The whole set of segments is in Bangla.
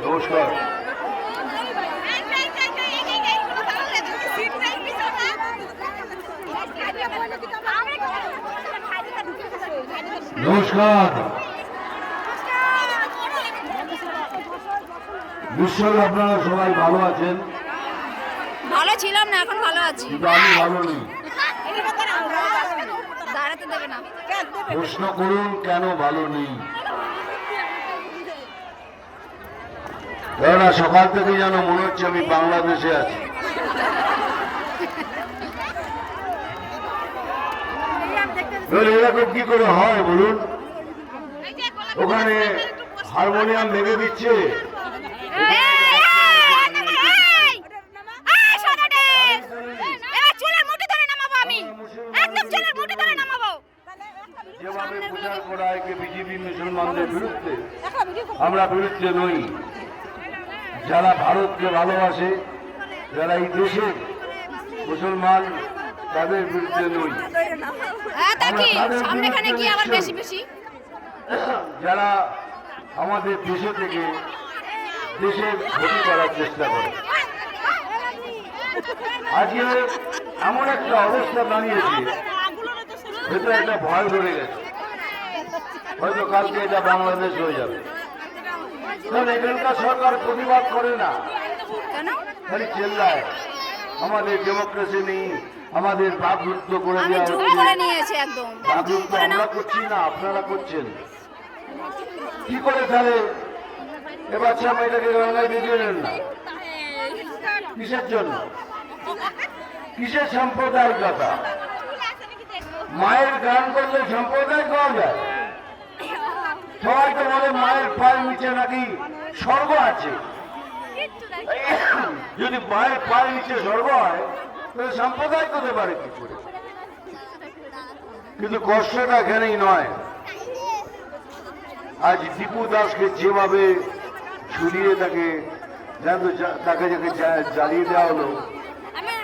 নমস্কার। নমস্কার। নিশ্চয়ই আপনারা সবাই ভালো আছেন। ভালো ছিলাম না, এখন ভালো আছি। আমি ভালো নেই। দাঁড়াতে দেবে না। প্রশ্ন করুন কেন ভালো নেই। কেননা সকাল থেকে যেন মনে হচ্ছে আমি বাংলাদেশে আছি। এরকম কি করে হয় বলুন? ওখানে হারমোনিয়াম ভেঙে দিচ্ছে, যেভাবে প্রচার করা হয় বিজেপি মুসলমানদের বিরুদ্ধে, আমরা বিরুদ্ধে নই। যারা ভারতকে ভালোবাসে, যারা এই দেশের মুসলমান, তাদের বিরুদ্ধে নই। যারা আমাদের দেশে থেকে দেশের ক্ষতি করার চেষ্টা করে। আজকে এমন একটা অবস্থা দাঁড়িয়েছে, ভেতরে একটা ভয় ধরে গেছে, হয়তো কালকে এটা বাংলাদেশ হয়ে যাবে। কারণ এখানকার সরকার প্রতিবাদ করে না, খালি চেল্লায় আমাদের ডেমোক্রেসি নেই, আমাদের বাকরুদ্ধ করে দেওয়া হচ্ছে। বাকরুদ্ধ আমরা করছি না, আপনারা করছেন। কি করে তাহলে এ বাচ্চা মেয়েটাকে গঙ্গায় বেঁধে নেন না? কিসের জন্য? কিসের সাম্প্রদায়িকতা? মায়ের গান করলে সম্প্রদায় পাওয়া যায়? সবাই তো বলে মায়ের পায়ের নিচে নাকি স্বর্গ আছে। যদি মায়ের পায়ের নিচে স্বর্গ হয় তাহলে সম্প্রদায় হতে পারে কি করে? কিন্তু কষ্টটা এখানেই নয়। আজ দীপু দাসকে যেভাবে ছুরিয়ে তাকে জ্বালিয়ে দেওয়া হলো,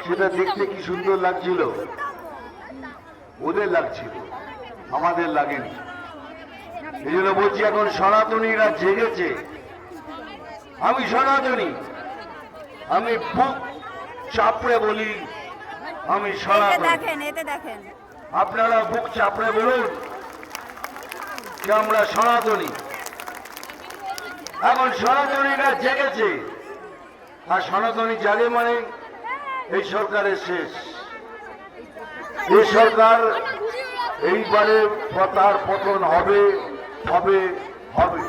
সেটা দেখতে কি সুন্দর লাগছিল। ওদের লাগছিল, আমাদের লাগেনি। এই জন্য বলছি, এখন সনাতনীরা জেগেছে। আমি সনাতনী, আমি বুক চাপড়ে বলি আমি সনাতনী। আপনারা বুক চাপড়ে বলুন যে আমরা সনাতনী। এখন সনাতনীরা জেগেছে, আর সনাতনী জাগে মানে এই সরকারের শেষ। এই সরকার এইবারে তার পতন হবে হবে হবে।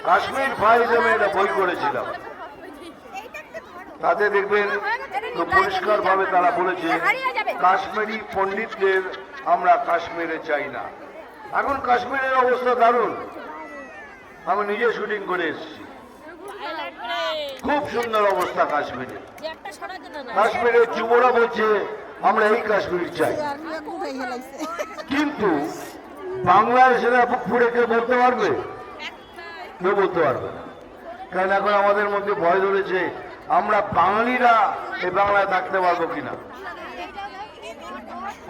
কাশ্মীর ফাইলস আমি একটা বই করেছিলাম, তাতে দেখবেন পরিষ্কার ভাবে তারা বলেছে কাশ্মীরি পণ্ডিতদের আমরা কাশ্মীরে চাই না। এখন কাশ্মীরের অবস্থা দারুণ। আমি নিজে শুটিং করে এসেছি, খুব সুন্দর অবস্থা কাশ্মীরে। কাশ্মীরের যুবরা বলছে আমরা এই কাশ্মীর চাই, কিন্তু বাংলাদেশেরা বুক ফুড়ে কেউ বলতে পারবে? কেউ বলতে পারবে না। কারণ এখন আমাদের মধ্যে ভয় ধরেছে আমরা বাঙালিরা এই বাংলায় থাকতে পারবো কিনা।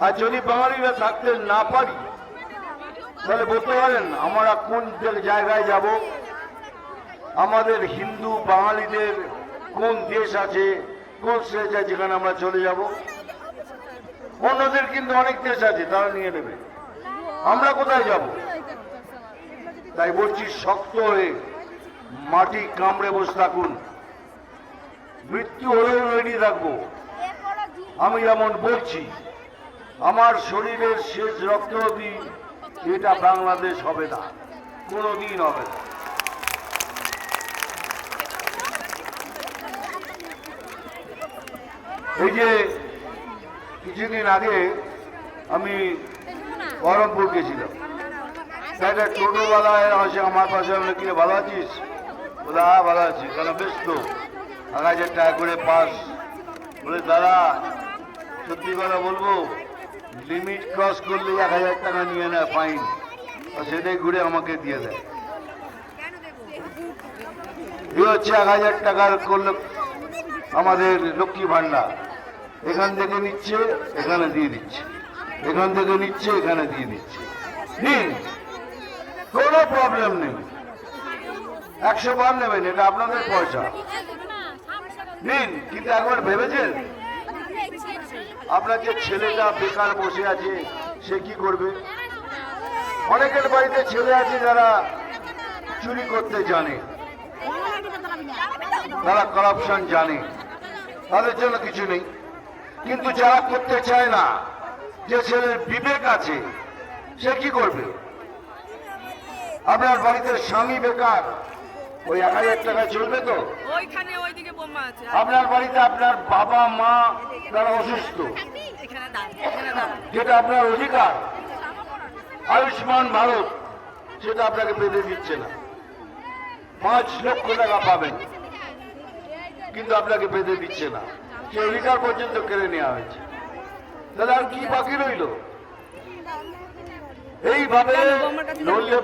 আর যদি বাঙালিরা থাকতে না পারি তাহলে বলতে পারেন আমরা কোন জায়গায় যাব? আমাদের হিন্দু বাঙালিদের কোন দেশ আছে, কোন স্টেজ আছে যেখানে আমরা চলে যাব? অন্যদের কিন্তু অনেক দেশ আছে, তারা নিয়ে নেবে। আমরা কোথায় যাব? তাই বলছি, শক্ত হয়ে মাটি কামড়ে বসে থাকুন। মৃত্যু হলেও রেডি থাকবো। আমি যেমন বলছি, আমার শরীরের শেষ রক্ত অবধি এটা বাংলাদেশ হবে না, কোনোদিন হবে না। এই যে কিছুদিন আগে আমি বহরমপুর গেছিলাম, একটা টোটোওয়ালায় আসে আমার পাশে, আমি কি ভালো আছিস? বলে হ্যাঁ ভালো আছি। কেন বেশ তো 1000 টাকা করে পাস। বলে দাদা সত্যি কথা বলবো, লিমিট ক্রস করলে 1000 টাকা নিয়ে নেয় ফাইন, আর সেটাই ঘুরে আমাকে দিয়ে দেয়। এই হচ্ছে 1000 টাকার করলে আমাদের লক্ষ্মী ভান্ডার, এখান থেকে নিচ্ছে, এখানে দিয়ে দিচ্ছে। এখান থেকে নিচ্ছে, এখানে দিয়ে দিচ্ছে, নিন, কোনো প্রবলেম নেই। 100 বার নেবেন, এটা আপনাদের পয়সা, নিন। কিন্তু একবার ভেবেছেন আপনার যে ছেলেটা বেকার বসে আছে সে কি করবে? অনেকের বাড়িতে ছেলে আছে যারা চুরি করতে জানে, তারা কারাপশন জানে, তাদের জন্য কিছু নেই। কিন্তু যারা করতে চায় না, যে ছেলের বিবেক আছে, সে কি করবে? আপনার বাড়িতে স্বামী বেকার, ওই 1000 টাকায় চলবে তো? ওইখানে ওইদিকে বোমা আছে আপনার বাড়িতে আপনার বাবা মা তারা অসুস্থ, এখানে দাঁড়ান এখানে দাঁড়ান যেটা আপনার অধিকার, আয়ুষ্মান ভারত, সেটা আপনাকে পেতে দিচ্ছে না। 5 লক্ষ টাকা পাবেন, কিন্তু আপনাকে পেতে দিচ্ছে না, সে অধিকার পর্যন্ত কেড়ে নেওয়া হয়েছে। তাহলে আর কি বাকি রইল? এইভাবে নড়লে